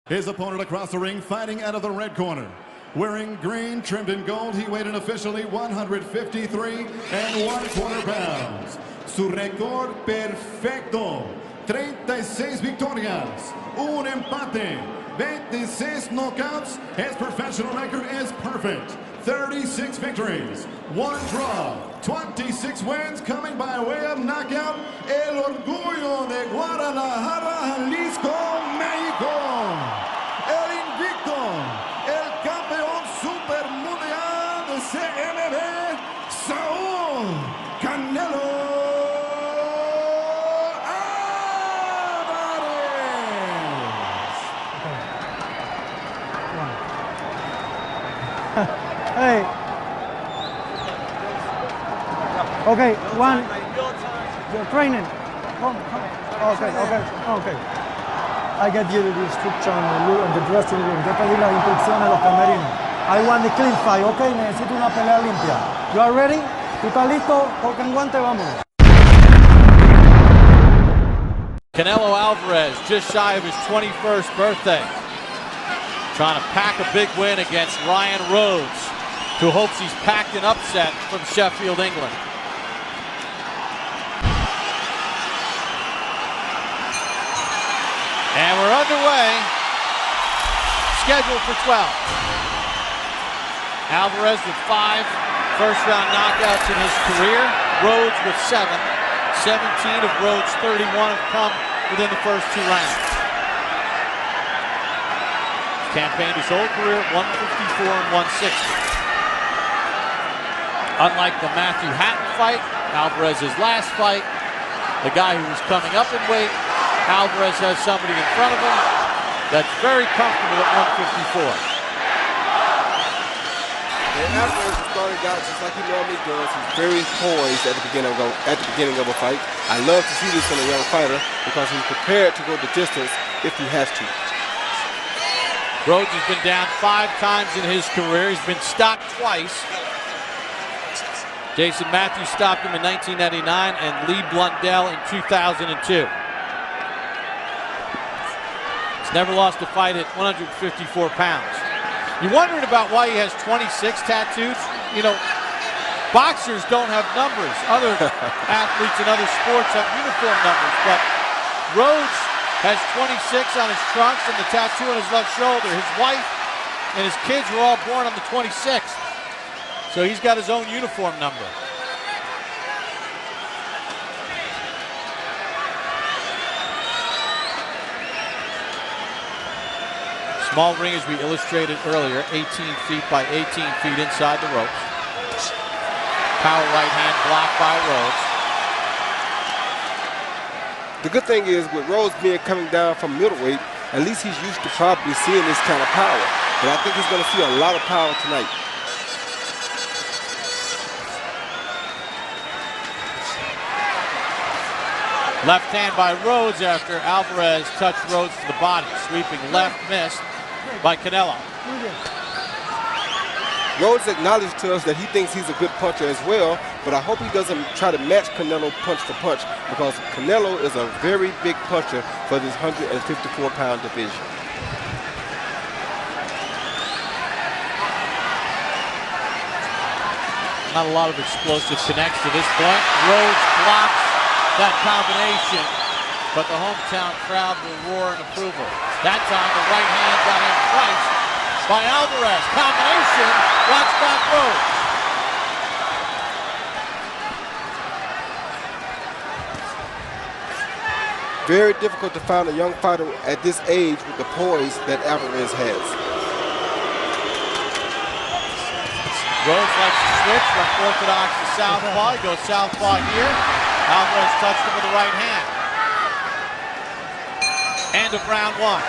His opponent across the ring, fighting out of the red corner. Wearing green, trimmed in gold, he weighed in officially 153 1/4 pounds. Su récord perfecto, 36 victorias, un empate, 26 knockouts. His professional record is perfect, 36 victories, 1 draw, 26 wins, coming by way of knockout. El orgullo de Guadalajara, Jalisco, México. El invicto, el campeón super mundial de CMB, Saúl Canelo Alvarez. Hey. Okay, one. You're training. Come. Okay. I get you the instruction and the dressing room. Yo pedí las instrucciones a los camerinos. I want the clean fight, okay? Necesito una pelea limpia. You are ready? ¿Tú estás listo? Toca en guante, vámonos. Canelo Alvarez, just shy of his 21st birthday. Trying to pack a big win against Rhodes, who hopes he's packed an upset from Sheffield, England. And we're underway, scheduled for 12. Alvarez with 5 first-round knockouts in his career. Rhodes with 7. 17 of Rhodes' 31 have come within the first 2 rounds. He's campaigned his whole career at 154 and 160. Unlike the Matthew Hatton fight, Alvarez's last fight, the guy who was coming up in weight, Alvarez has somebody in front of him that's very comfortable at 154. And Alvarez is starting out just like he normally does. He's very poised at the beginning of a fight. I love to see this in a young fighter because he's prepared to go the distance if he has to. Rhodes has been down 5 times in his career. He's been stopped twice. Jason Matthews stopped him in 1999 and Lee Blundell in 2002. Never lost a fight at 154 pounds. You're wondering about why he has 26 tattoos? You know, boxers don't have numbers. Other athletes in other sports have uniform numbers, but Rhodes has 26 on his trunks and the tattoo on his left shoulder. His wife and his kids were all born on the 26th. So he's got his own uniform number. Small ring, as we illustrated earlier, 18 feet by 18 feet inside the ropes. Power right hand blocked by Rhodes. The good thing is, with Rhodes coming down from middleweight, at least he's used to probably seeing this kind of power. But I think he's going to see a lot of power tonight. Left hand by Rhodes after Alvarez touched Rhodes to the body. Sweeping left, missed by Canelo. Rhodes acknowledged to us that he thinks he's a good puncher as well, but I hope he doesn't try to match Canelo punch for punch because Canelo is a very big puncher for this 154-pound division. Not a lot of explosive connects to this point. Rhodes blocks that combination, but the hometown crowd will roar in approval. That time the right hand got him twice by Alvarez. Combination, watch back Rhodes. Very difficult to find a young fighter at this age with the poise that Alvarez has. Rhodes likes to switch from orthodox to southpaw. He goes southpaw here. Alvarez touched him with the right hand. End of round 1.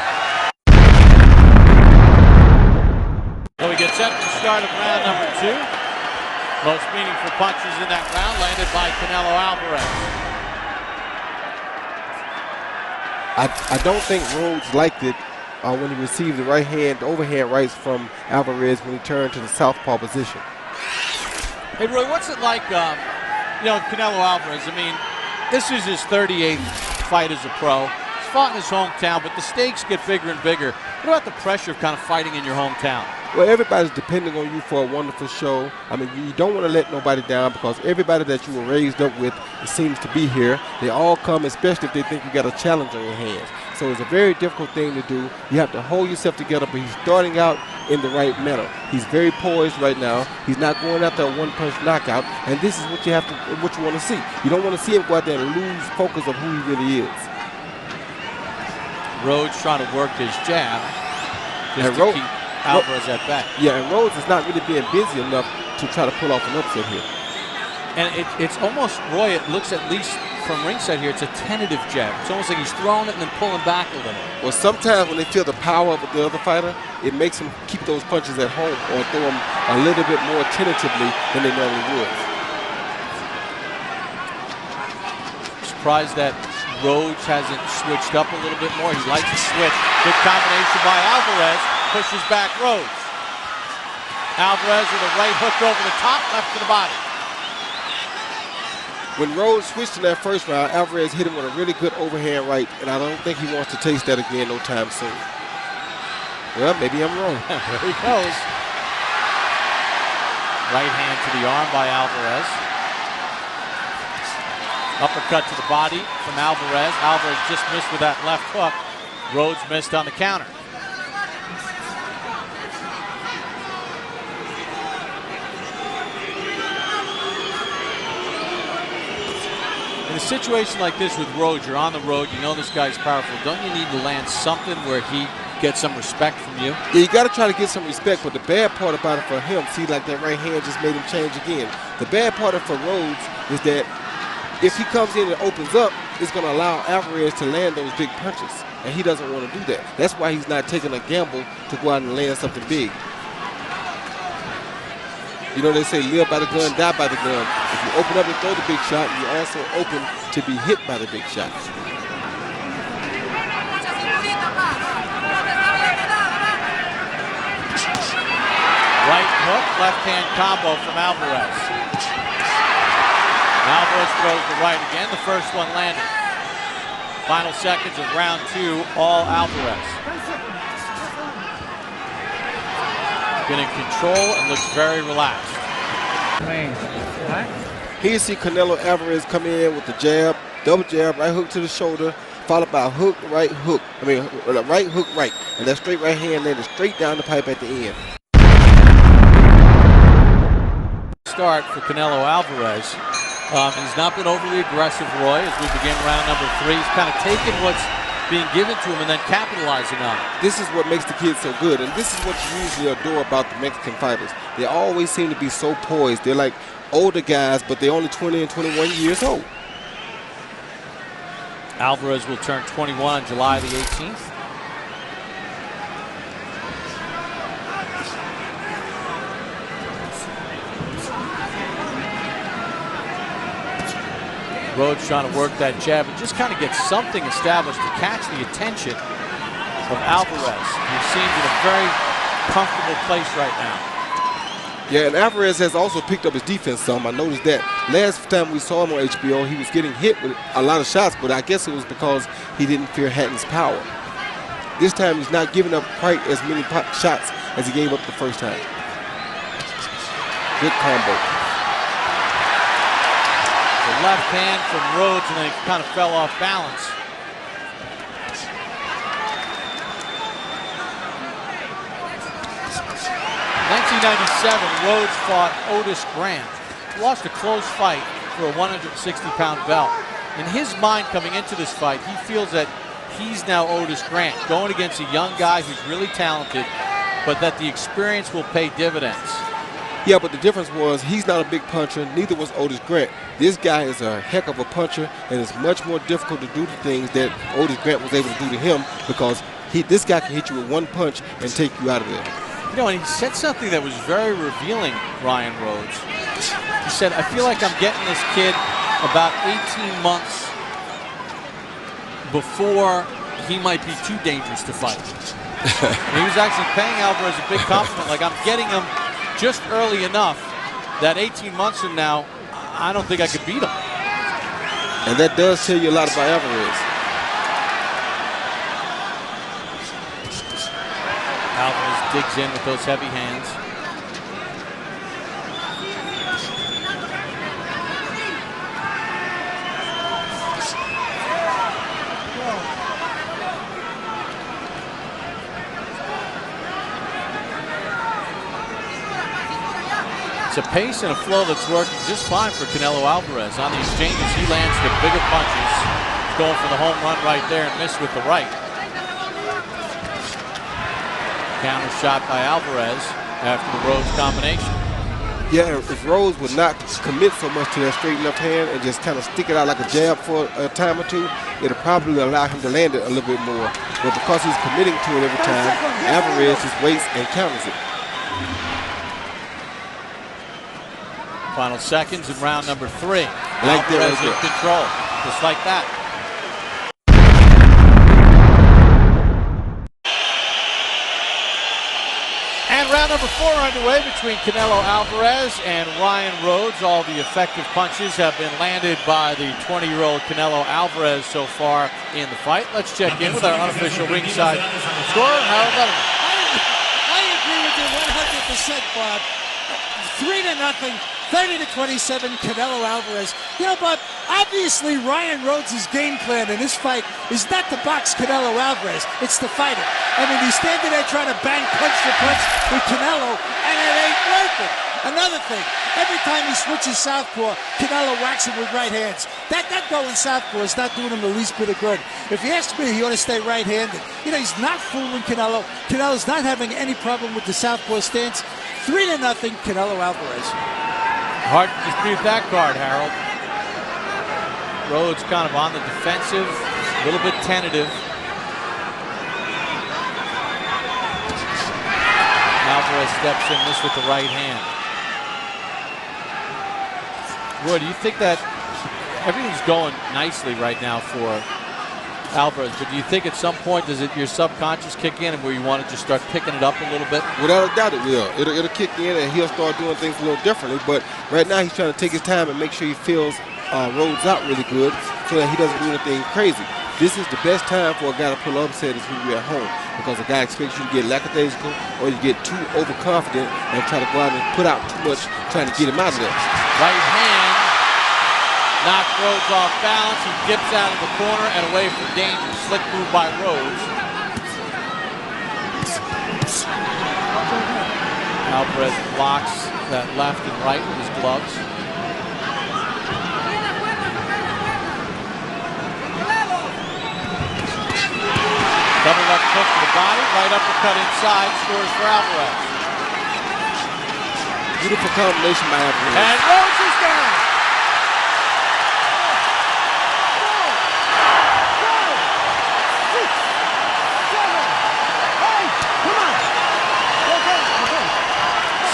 So we get set for the start of round number 2. Most meaningful punches in that round landed by Canelo Alvarez. I don't think Rhodes liked it when he received the right hand, overhand rights from Alvarez when he turned to the southpaw position. Hey, Roy, what's it like, Canelo Alvarez? I mean, this is his 38th fight as a pro. His fought in his hometown, but the stakes get bigger and bigger. What about the pressure of kind of fighting in your hometown? Well, everybody's depending on you for a wonderful show. I mean, you don't want to let nobody down because everybody that you were raised up with seems to be here. They all come, especially if they think you got a challenge on your hands. So it's a very difficult thing to do. You have to hold yourself together, but he's starting out in the right manner. He's very poised right now. He's not going after a one-punch knockout, and this is what you want to see. You don't want to see him go out there and lose focus of who he really is. Rhodes trying to work his jab just to keep Alvarez at back. Yeah, and Rhodes is not really being busy enough to try to pull off an upset here. And it's almost, Roy, it looks at least from ringside here, it's a tentative jab. It's almost like he's throwing it and then pulling back a little. Well, sometimes when they feel the power of the other fighter, it makes them keep those punches at home or throw them a little bit more tentatively than they normally would. Surprised that Rhodes hasn't switched up a little bit more. He likes to switch. Good combination by Alvarez. Pushes back Rhodes. Alvarez with a right hook over the top, left to the body. When Rhodes switched in that first round, Alvarez hit him with a really good overhand right, and I don't think he wants to taste that again no time soon. Well, maybe I'm wrong. There he goes. Right hand to the arm by Alvarez. Uppercut to the body from Alvarez. Alvarez just missed with that left hook. Rhodes missed on the counter. In a situation like this with Rhodes, you're on the road, you know this guy's powerful. Don't you need to land something where he gets some respect from you? Yeah, you got to try to get some respect, but the bad part about it for him, see, like that right hand just made him change again. The bad part for Rhodes is that if he comes in and opens up, it's going to allow Alvarez to land those big punches, and he doesn't want to do that. That's why he's not taking a gamble to go out and land something big. You know, they say live by the gun, die by the gun. If you open up and throw the big shot, you're also open to be hit by the big shot. Right hook, left hand combo from Alvarez. Alvarez throws the right again. The first one landed. Final seconds of round 2, all Alvarez. Been in control and looks very relaxed. Here you see Canelo Alvarez come in with the jab, double jab, right hook to the shoulder, followed by a hook, right hook. Right hook, right. And that straight right hand landed straight down the pipe at the end. Start for Canelo Alvarez. He's not been overly aggressive, Roy, as we begin round number 3. He's kind of taken what's being given to him and then capitalizing on it. This is what makes the kid so good, and this is what you usually adore about the Mexican fighters. They always seem to be so poised. They're like older guys, but they're only 20 and 21 years old. Alvarez will turn 21 on July the 18th. Rhodes trying to work that jab and just kind of get something established to catch the attention of Alvarez. He seems in a very comfortable place right now. Yeah, and Alvarez has also picked up his defense some. I noticed that last time we saw him on HBO, he was getting hit with a lot of shots, but I guess it was because he didn't fear Hatton's power. This time he's not giving up quite as many shots as he gave up the first time. Good combo. The left hand from Rhodes, and then he kind of fell off balance. In 1997, Rhodes fought Otis Grant. Lost a close fight for a 160-pound belt. In his mind coming into this fight, he feels that he's now Otis Grant, going against a young guy who's really talented, but that the experience will pay dividends. Yeah, but the difference was he's not a big puncher, neither was Otis Grant. This guy is a heck of a puncher, and it's much more difficult to do the things that Otis Grant was able to do to him because this guy can hit you with one punch and take you out of there. You know, and he said something that was very revealing, Ryan Rhodes. He said, I feel like I'm getting this kid about 18 months before he might be too dangerous to fight. He was actually paying Alvarez a big compliment, like I'm getting him just early enough that 18 months from now, I don't think I could beat him. And that does tell you a lot about Alvarez. Álvarez digs in with those heavy hands. It's a pace and a flow that's working just fine for Canelo Alvarez. On the exchanges, he lands the bigger punches. He's going for the home run right there and missed with the right. Counter shot by Alvarez after the Rhodes combination. Yeah, if Rhodes would not commit so much to that straight left hand and just kind of stick it out like a jab for a time or two, it'll probably allow him to land it a little bit more. But because he's committing to it every time, Alvarez just waits and counters it. Final seconds in round number 3. Like Alvarez in control, just like that. And round number 4 underway between Canelo Alvarez and Ryan Rhodes. All the effective punches have been landed by the 20-year-old Canelo Alvarez so far in the fight. Let's check in with our unofficial ringside scorer, Harold Letterman. I agree with you 100%, Bob. 3-0. 30-27, Canelo Alvarez. You know, but obviously Ryan Rhodes' game plan in this fight is not to box Canelo Alvarez. It's to fight him. I mean, he's standing there trying to bang punch for punch with Canelo, and it ain't working. Another thing, every time he switches southpaw, Canelo whacks him with right hands. That going southpaw is not doing him the least bit of good. If you ask me, he ought to stay right-handed. You know, he's not fooling Canelo. Canelo's not having any problem with the southpaw stance. 3-0, Canelo Alvarez. Hard to dispute that card, Harold. Rhodes kind of on the defensive, a little bit tentative. Alvarez steps in, this with the right hand. Roy, do you think that everything's going nicely right now for Alvarez, but do you think at some point does your subconscious kick in and where you want to just start picking it up a little bit? Without a doubt it will. It'll kick in and he'll start doing things a little differently, but right now he's trying to take his time and make sure he fills Rhodes out really good so that he doesn't do anything crazy. This is the best time for a guy to pull an upset is when you're at home, because a guy expects you to get lackadaisical or you get too overconfident and try to go out and put out too much trying to get him out of there. Right hand knocks Rhodes off balance. He dips out of the corner and away from danger. Slick move by Rhodes. Alvarez blocks that left and right with his gloves. Double left hook to the body, right uppercut inside, scores for Alvarez. Beautiful combination by Alvarez. And Rhodes is down.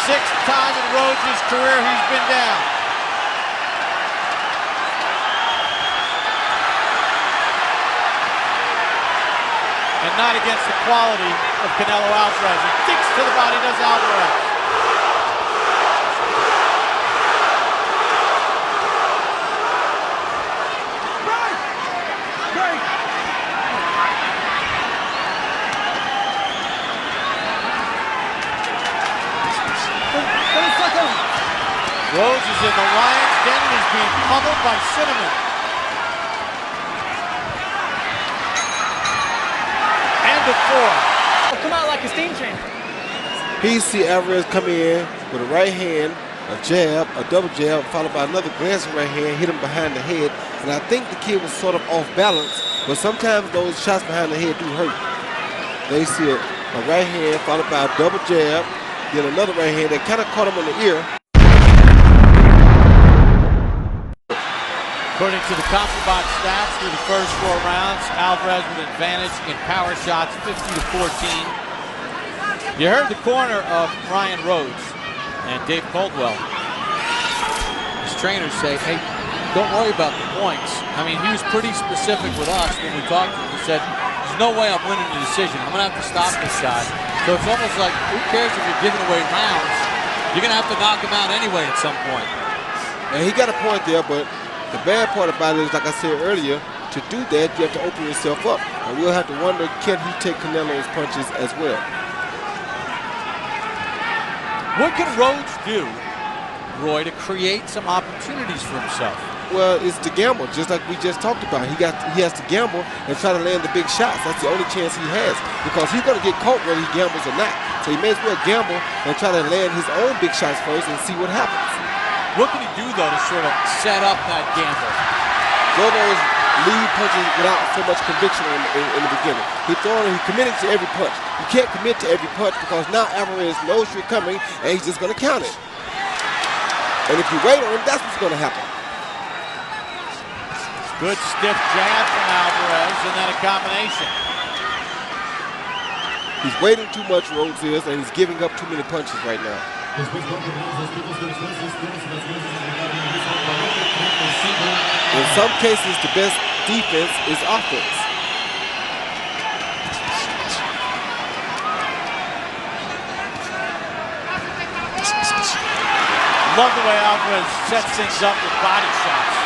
Sixth time in Rhodes' career he's been down. And not against the quality of Canelo Alvarez. He kicks to the body, does Alvarez. Rhodes is in the lion's den and is being pummeled by Cinnamon. And a 4. Come out like a steam train. He see Alvarez come in with a right hand, a jab, a double jab, followed by another glancing right hand, hit him behind the head. And I think the kid was sort of off balance, but sometimes those shots behind the head do hurt. They see a right hand followed by a double jab, then another right hand that kind of caught him on the ear. According to the CompuBox stats through the first 4 rounds, Alvarez with an advantage in power shots, 50-14. You heard the corner of Ryan Rhodes and Dave Caldwell. His trainers say, hey, don't worry about the points. I mean, he was pretty specific with us when we talked to him. He said, there's no way I'm winning the decision. I'm going to have to stop this guy. So it's almost like, who cares if you're giving away rounds? You're going to have to knock him out anyway at some point. And he got a point there, but the bad part about it is, like I said earlier, to do that, you have to open yourself up. And we'll have to wonder, can he take Canelo's punches as well? What can Rhodes do, Roy, to create some opportunities for himself? Well, it's to gamble, just like we just talked about. He has to gamble and try to land the big shots. That's the only chance he has, because he's going to get caught whether he gambles or not. So he may as well gamble and try to land his own big shots first and see what happens. What can he do, though, to sort of set up that gamble? Throw those lead punches without so much conviction in the beginning. He committed to every punch. You can't commit to every punch because now Alvarez knows you're coming and he's just going to count it. And if you wait on him, that's what's going to happen. Good stiff jab from Alvarez, and then a combination. He's waiting too much, Rhodes is, and he's giving up too many punches right now. In some cases, the best defense is offense. Love the way Alvarez sets things up with body shots.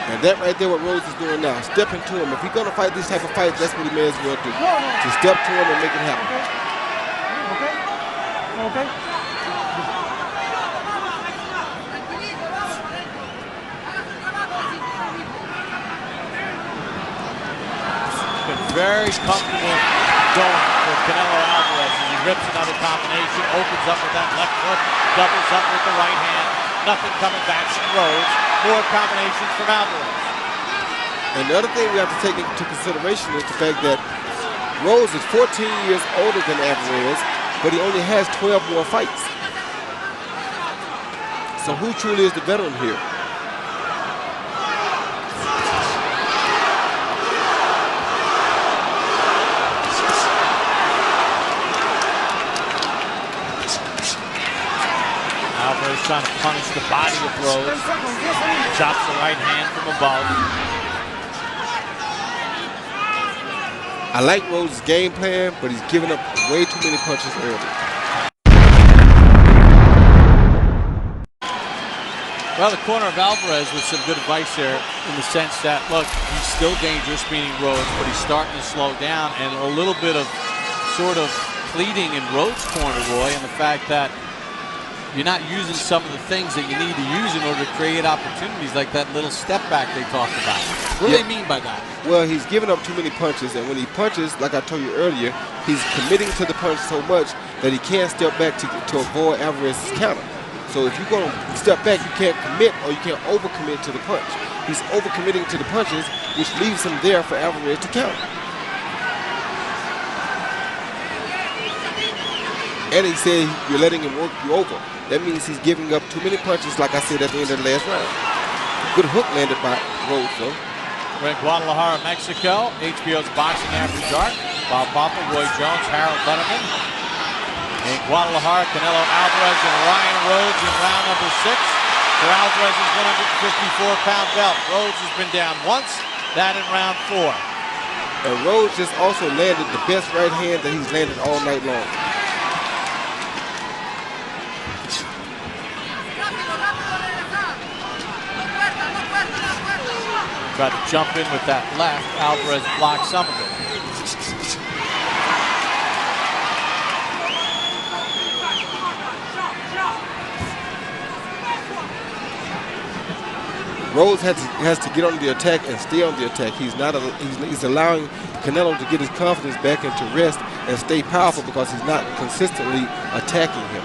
And that right there, what Rhodes is doing now, stepping to him. If he's going to fight this type of fight, that's what he may as well do. To step to him and make it happen. Okay. Been very comfortable going for Canelo Alvarez as he rips another combination, opens up with that left hook, doubles up with the right hand. Nothing coming back from Rhodes. More combinations from Álvarez. And the other thing we have to take into consideration is the fact that Rhodes is 14 years older than Álvarez, but he only has 12 more fights. So who truly is the veteran here? Álvarez trying to punish the body of Rhodes. Chops the right hand from above. I like Rhodes' game plan, but he's giving up way too many punches early. Well, the corner of Álvarez with some good advice there in the sense that, look, he's still dangerous, meaning Rhodes, but he's starting to slow down, and a little bit of sort of pleading in Rhodes' corner, Roy, and the fact that you're not using some of the things that you need to use in order to create opportunities, like that little step back they talked about. What do they mean by that? Well, he's giving up too many punches, and when he punches, like I told you earlier, he's committing to the punch so much that he can't step back to avoid Alvarez's counter. So if you're going to step back, you can't commit or you can't overcommit to the punch. He's overcommitting to the punches, which leaves him there for Alvarez to counter. And he said you're letting him work you over. That means he's giving up too many punches, like I said at the end of the last round. Good hook landed by Rhodes, though. We're in Guadalajara, Mexico. HBO's Boxing After Dark. Bob Papa, Roy Jones, Harold Letterman. In Guadalajara, Canelo Alvarez and Ryan Rhodes in round number 6 for Alvarez's 154-pound belt. Rhodes has been down once, that in round 4. And Rhodes just also landed the best right hand that he's landed all night long. Tried to jump in with that left. Alvarez blocked some of it. Rhodes has to get on the attack and stay on the attack. He's allowing Canelo to get his confidence back and to rest and stay powerful because he's not consistently attacking him.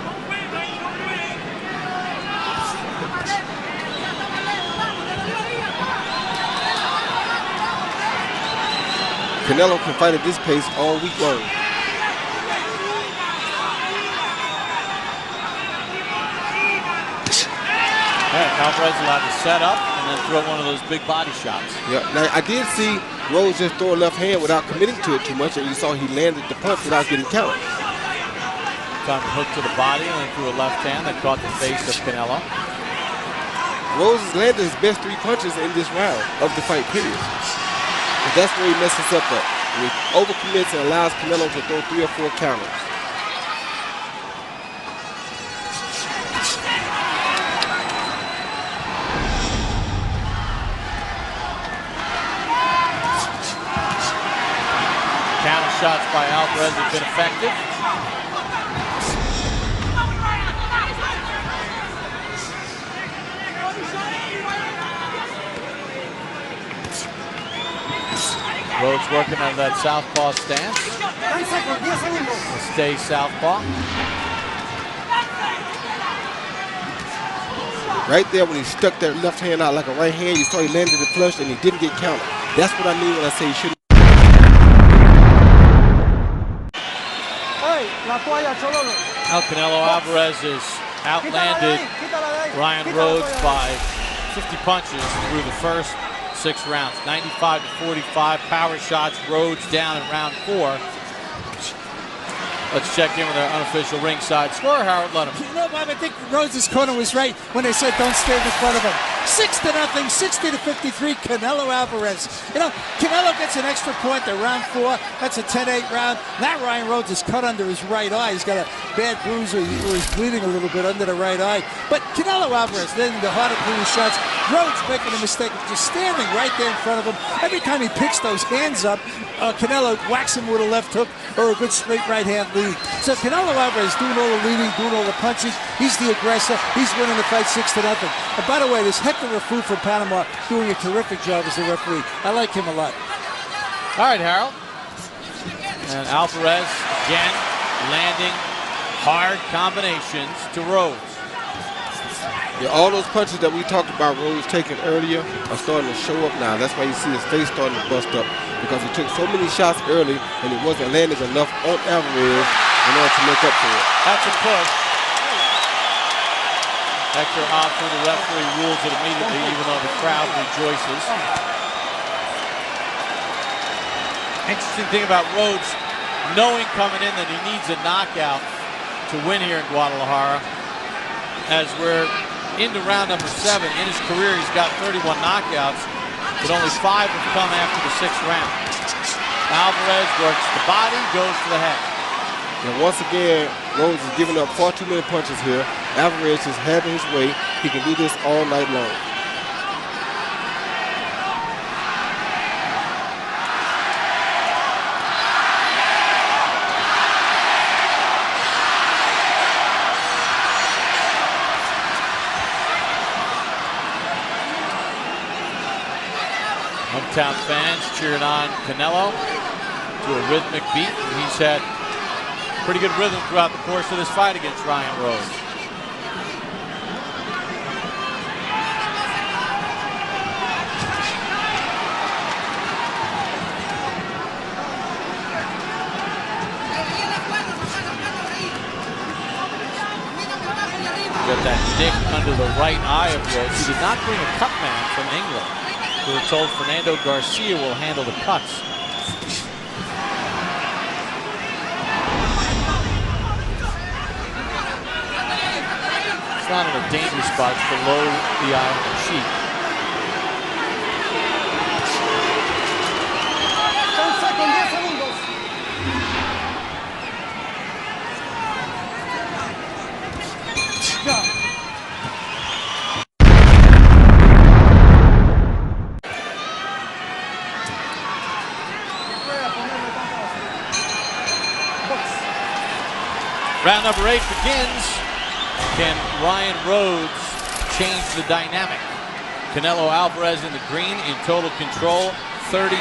Canelo can fight at this pace all week long. Alvarez allowed to set up and then throw one of those big body shots. Yeah, now I did see Rhodes just throw a left hand without committing to it too much, and you saw he landed the punch without getting counted. Time to hook to the body and then threw a left hand that caught the face of Canelo. Rhodes has landed his best 3 punches in this round of the fight period. But that's where he messes up at. He overcommits and allows Canelo to throw 3 or 4 counters. shots by Alvarez have been effective. Rhodes working on that southpaw stance. Stay southpaw. Right there when he stuck that left hand out like a right hand, you saw he landed it flush and he didn't get counted. That's what I mean when I say he shouldn't. Now Canelo Alvarez has outlanded Ryan Rhodes by 50 punches through the first 6 rounds. 95 to 45 power shots. Rhodes down in round 4. Let's check in with our unofficial ringside scorer, Harold Ludham. You know, Bob, I think Rhodes' corner was right when they said don't stand in front of him. 6-0, 60 to 53, Canelo Alvarez. You know, Canelo gets an extra point at round 4. That's a 10-8 round. Now Ryan Rhodes is cut under his right eye. He's got a bad bruise or he's bleeding a little bit under the right eye. But Canelo Alvarez, then the harder bleeding shots, Rhodes making a mistake of just standing right there in front of him. Every time he picks those hands up, Canelo whacks him with a left hook or a good straight right hand lead. So Canelo Alvarez doing all the leading, doing all the punching. He's the aggressor. He's winning the fight 6-0. And by the way, this Hector Rafu from Panama doing a terrific job as the referee. I like him a lot. All right, Harold. And Alvarez again landing hard combinations to Rhodes. Yeah, all those punches that we talked about Rhodes taking earlier are starting to show up now. That's why you see his face starting to bust up, because he took so many shots early and he wasn't landing enough on Alvarez in order to make up for it. That's a push. Hector opts for the referee, rules it immediately, even though the crowd rejoices. Interesting thing about Rhodes, knowing coming in that he needs a knockout to win here in Guadalajara, as we're into round number 7. In his career, he's got 31 knockouts, but only 5 have come after the 6th round. Alvarez works the body, goes to the head. And once again, Rhodes is giving up far too many punches here. Alvarez is having his way. He can do this all night long. Hometown fans cheering on Canelo to a rhythmic beat. He's had pretty good rhythm throughout the course of this fight against Ryan Rhodes. Got that nick under the right eye of Rhodes. He did not bring a cut man from England. We were told Fernando Garcia will handle the cuts. It's not in a dangerous spot, it's below the eye of the cheek. Round number 8 begins. Can Ryan Rhodes change the dynamic? Canelo Alvarez in the green in total control, 30-0,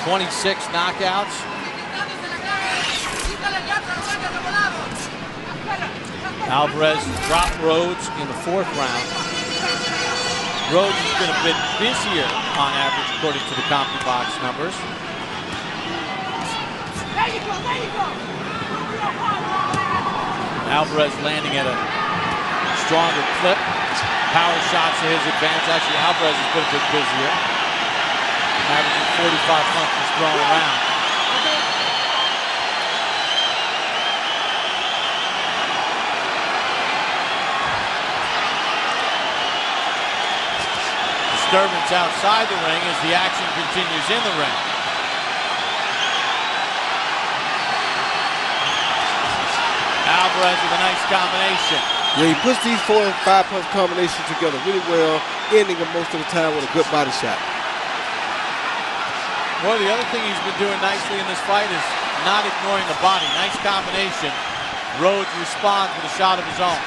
26 knockouts. Alvarez dropped Rhodes in the 4th round. Rhodes has been a bit busier on average according to the CompuBox numbers. There you go, there you go. Alvarez landing at a stronger clip. Power shots to his advantage. Actually, Alvarez has been a bit busier. Averaging 45 punches thrown around. Disturbance outside the ring as the action continues in the ring. Alvarez with a nice combination. Yeah, he puts these 4 and 5 punch combinations together really well, ending them most of the time with a good body shot. Well, the other thing he's been doing nicely in this fight is not ignoring the body. Nice combination. Rhodes responds with a shot of his own.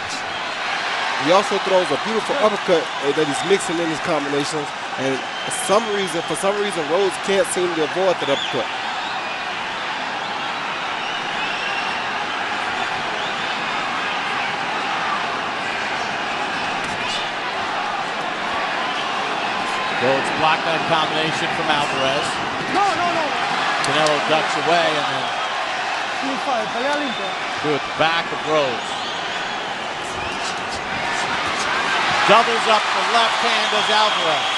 He also throws a beautiful uppercut that he's mixing in his combinations, and for some reason, Rhodes can't seem to avoid that uppercut. Rhodes blocked that combination from Alvarez. No. Canelo ducks away and then Pelea limpia. to the back of Rhodes. Doubles up the left hand as Alvarez.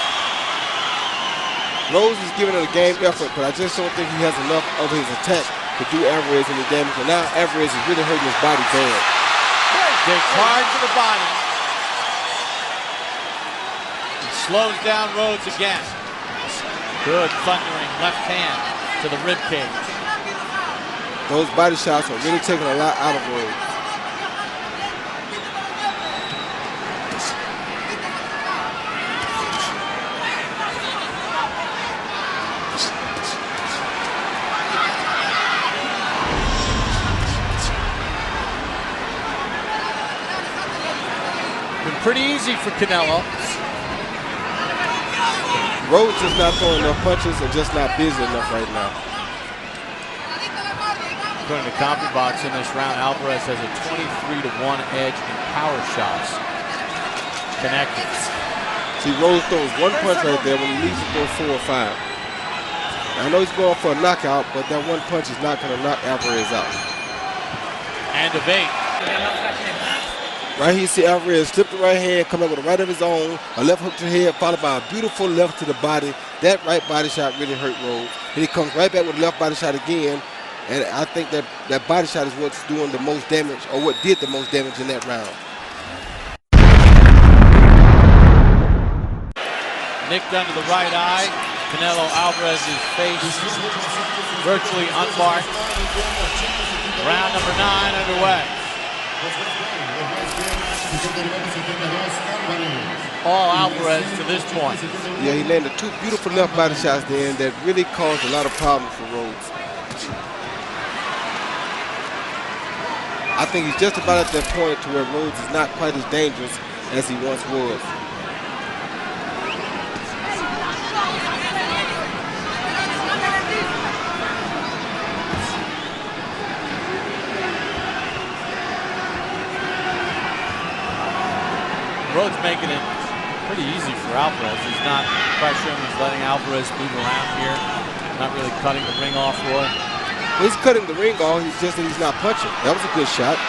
Rhodes is giving it a game effort, but I just don't think he has enough of his attack to do Alvarez any damage. And now Alvarez is really hurting his body bad. Digs hard to the body. He slows down Rhodes again. Good thundering left hand to the rib cage. Those body shots are really taking a lot out of Rhodes. Been pretty easy for Canelo. Rhodes is not throwing enough punches and just not busy enough right now. According to CompuBox in this round, Alvarez has a 23-1 edge in power shots connected. See, Rhodes throws one punch right there when he needs to throw 4 or 5. I know he's going for a knockout, but that one punch is not going to knock Alvarez out. And of 8. Right here, you see Alvarez slip the right hand, come up with a right of his own, a left hook to the head, followed by a beautiful left to the body. That right body shot really hurt Rhodes. And he comes right back with a left body shot again. And I think that body shot is what's doing the most damage, or what did the most damage in that round. Nicked under the right eye. Canelo Alvarez's face virtually unmarked. Round number 9 underway. All Alvarez to this point. Yeah, he landed 2 beautiful left body shots there that really caused a lot of problems for Rhodes. I think he's just about at that point to where Rhodes is not quite as dangerous as he once was. Rhodes making it pretty easy for Alvarez. He's not pressuring, he's letting Alvarez move around here. Not really cutting the ring off, Roy. Well, he's cutting the ring off, it's just that he's not punching. That was a good shot,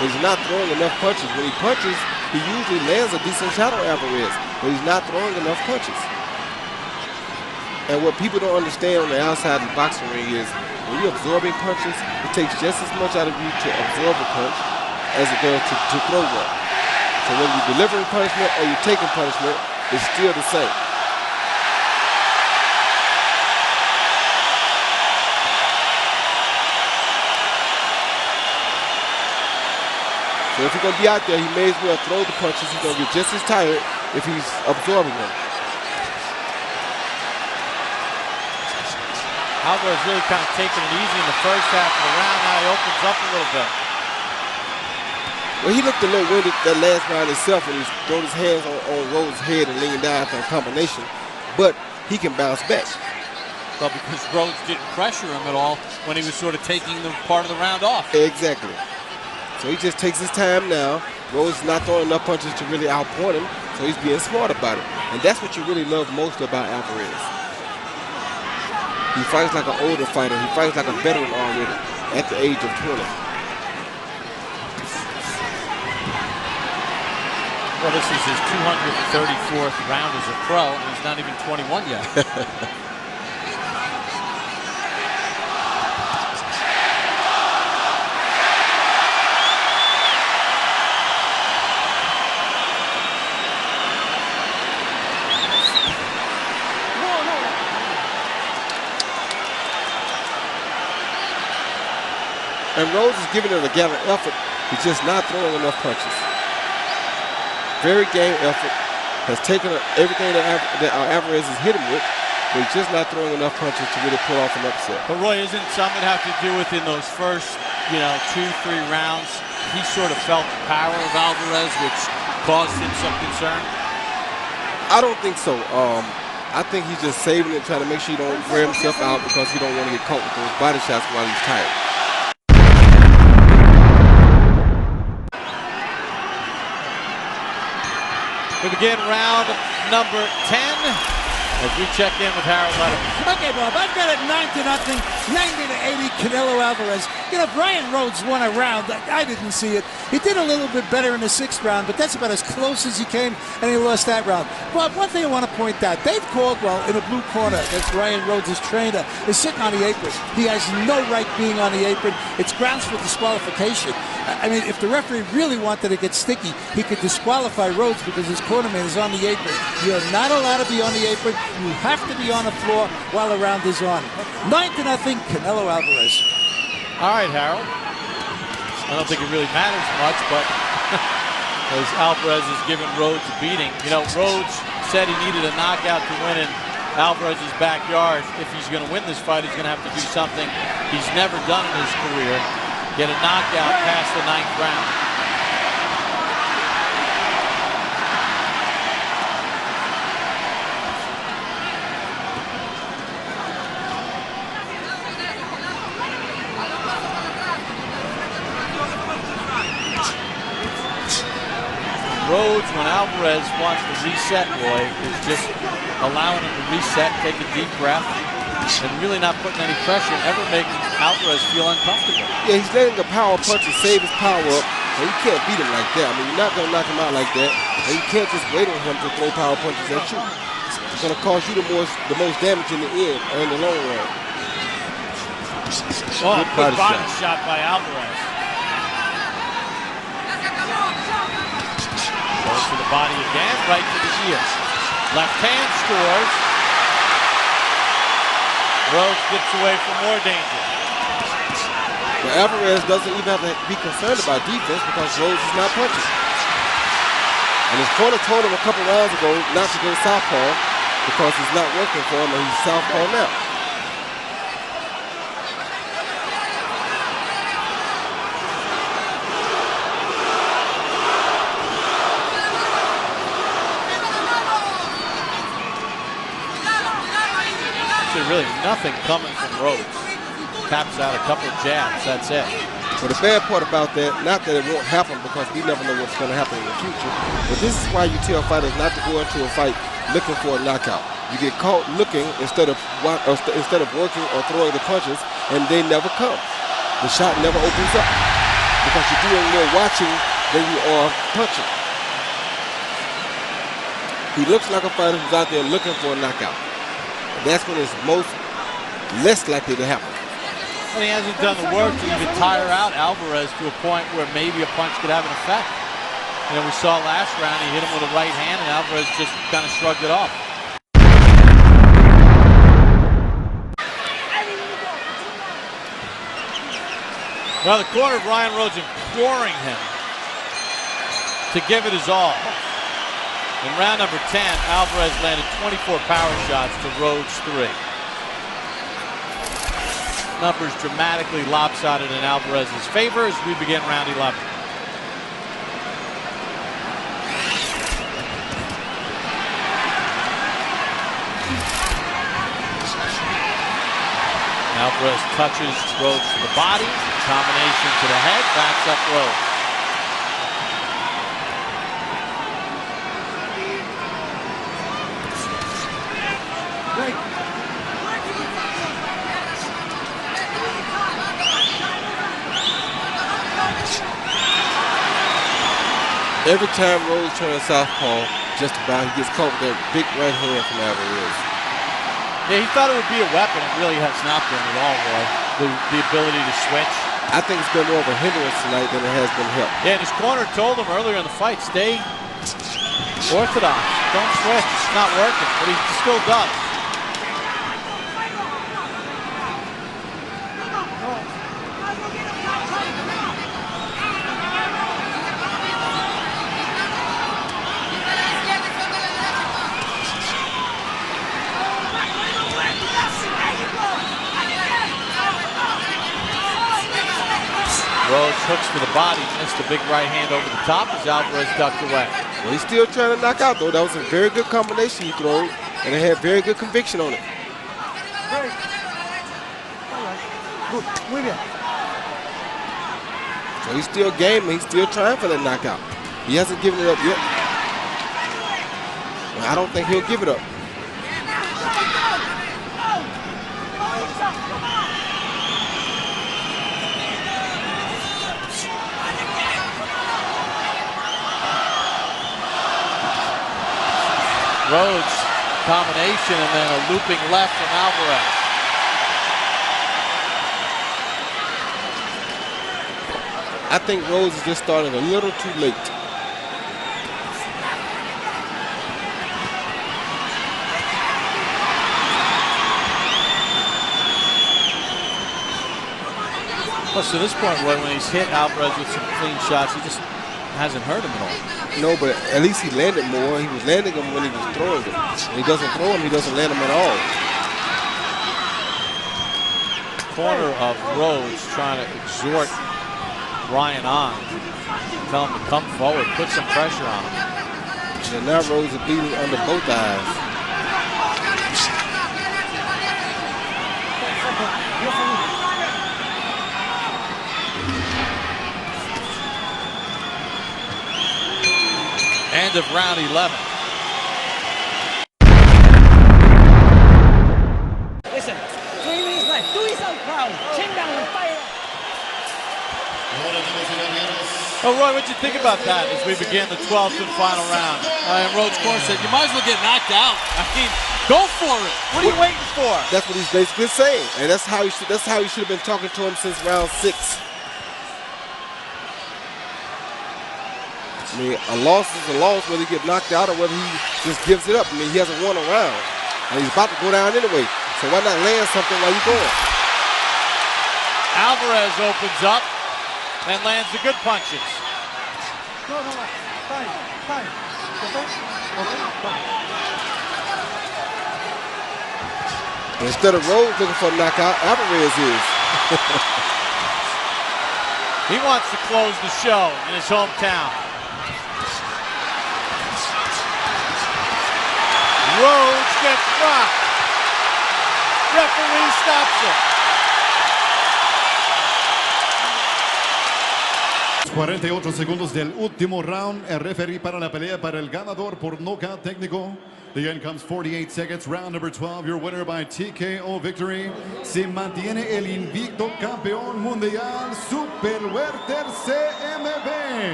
but he's not throwing enough punches. When he punches, he usually lands a decent shot on Alvarez, but he's not throwing enough punches. And what people don't understand on the outside of the boxing ring is when you're absorbing punches, it takes just as much out of you to absorb a punch as it does to throw one. So whether you're delivering punishment or you're taking punishment, it's still the same. So if he's going to be out there, he may as well throw the punches. He's going to get just as tired if he's absorbing them. Alvarez really kind of taking it easy in the first half of the round. Now he opens up a little bit. Well, he looked a little winded that last round himself when he throwed his hands on Rhodes' head and leaned down after a combination. But he can bounce back. Well, because Rhodes didn't pressure him at all when he was sort of taking the part of the round off. Exactly. So he just takes his time now. Rhodes is not throwing enough punches to really outpoint him, so he's being smart about it. And that's what you really love most about Alvarez. He fights like an older fighter. He fights like a veteran already at the age of 20. Well, this is his 234th round as a pro, and he's not even 21 yet. And Rhodes is giving it a gallant effort. He's just not throwing enough punches. Very game effort. Has taken everything that Alvarez has hit him with but he's just not throwing enough punches to really pull off an upset. But Roy, isn't something have to do with in those first, 2-3 rounds, he sort of felt the power of Alvarez, which caused him some concern? I don't think so. I think he's just saving it, trying to make sure he don't wear himself out because he don't want to get caught with those body shots while he's tired. We begin round number 10 as we check in with Harold Letterman. Okay, Bob, I've got it 9-0, 90-80, Canelo Alvarez. Brian Rhodes won a round. I didn't see it. He did a little bit better in the 6th round, but that's about as close as he came, and he lost that round. Bob, one thing I want to point out, Dave Caldwell in the blue corner, that's Ryan Rhodes' trainer, is sitting on the apron. He has no right being on the apron. It's grounds for disqualification. I mean, if the referee really wanted to get sticky, he could disqualify Rhodes because his cornerman is on the apron. You're not allowed to be on the apron. You have to be on the floor while the round is on. 9-0, Canelo Alvarez. All right, Harold. I don't think it really matters much, but as Alvarez is giving Rhodes a beating. Rhodes said he needed a knockout to win in Alvarez's backyard. If he's going to win this fight, he's going to have to do something he's never done in his career. Get a knockout past the 9th round. Rhodes, when Alvarez wants to reset, Roy, is just allowing him to reset, take a deep breath, and really not putting any pressure, ever making Alvarez feel uncomfortable. Yeah, he's letting the power punches save his power up, and you can't beat him like that. I mean, you're not going to knock him out like that, and you can't just wait on him to throw power punches at you. It's going to cause you the most damage in the end, or in the long run. Oh, good body shot by Alvarez. Goes to the body again, right to the ear. Left hand scores. Rhodes gets away from more danger. But Alvarez doesn't even have to be concerned about defense because Rhodes is not punching. And his corner told him a couple rounds ago not to go southpaw because it's not working for him and he's southpaw now. Really nothing coming from Rhodes. Taps out a couple of jabs, that's it. But the bad part about that, not that it won't happen because we never know what's going to happen in the future, but this is why you tell fighters not to go into a fight looking for a knockout. You get caught looking instead of working or throwing the punches, and they never come. The shot never opens up because you're doing more watching than you are punching. He looks like a fighter who's out there looking for a knockout. That's when it's less likely to happen. And he hasn't done the work to even tire out Alvarez to a point where maybe a punch could have an effect. We saw last round he hit him with a right hand and Alvarez just kind of shrugged it off. Well, the corner of Ryan Rhodes imploring him to give it his all. In round number 10, Alvarez landed 24 power shots to Rhodes 3. Numbers dramatically lopsided in Alvarez's favor as we begin round 11. Alvarez touches Rhodes to the body, combination to the head, backs up Rhodes. Every time Rhodes turns southpaw, just about he gets caught with that big right hand from Alvarez. Yeah, he thought it would be a weapon. It really has not been at all, Roy. The ability to switch. I think it's been more of a hindrance tonight than it has been help. Yeah, and his corner told him earlier in the fight, stay orthodox. Don't switch. It's not working, but he still does. Rhodes hooks for the body, missed a big right hand over the top as Alvarez ducked away. Well, he's still trying to knock out, though. That was a very good combination he threw, and it had very good conviction on it. Great. All right. Good. Muy bien. So he's still game, and he's still trying for that knockout. He hasn't given it up yet. Well, I don't think he'll give it up. Rhodes combination and then a looping left from Alvarez. I think Rhodes is just starting a little too late. Plus, to this point, Roy, when he's hit Alvarez with some clean shots, he just hasn't hurt him at all. No, but at least he landed more. He was landing them when he was throwing them. When he doesn't throw them, he doesn't land them at all. Corner of Rhodes trying to exhort Ryan on. Tell him to come forward, put some pressure on him. And now Rhodes is bleeding under both eyes. End of round 11. Listen, 3 minutes left. Do his own crowd. Chin down and fire. Oh, Roy, what'd you think about that as we begin the 12th and final round? And Rhodes' corner said, you might as well get knocked out. I mean, go for it. What are you waiting for? That's what he's basically saying, and that's how you should have been talking to him since round 6. I mean, a loss is a loss, whether he gets knocked out or whether he just gives it up. I mean, he hasn't won a round, and he's about to go down anyway. So why not land something while you're going? Alvarez opens up and lands the good punches. No. Fine. Okay. Instead of Rhodes looking for a knockout, Alvarez is. He wants to close the show in his hometown. Rhodes gets rocked. Referee stops it. 48 segundos del último round. El referee para la pelea para el ganador por nocaut técnico. The end comes 48 seconds. Round number 12. Your winner by TKO victory. Se mantiene el invicto campeón mundial Super Welter CMB.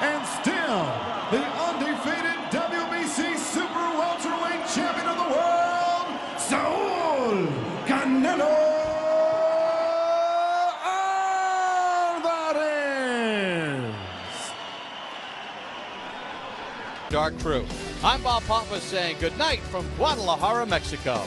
And still the undefeated WBC Super Welterweight Champion of the world, Saúl Canelo Álvarez. Dark Crew. I'm Bob Papa saying good night from Guadalajara, Mexico.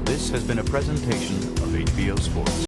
This has been a presentation of HBO Sports.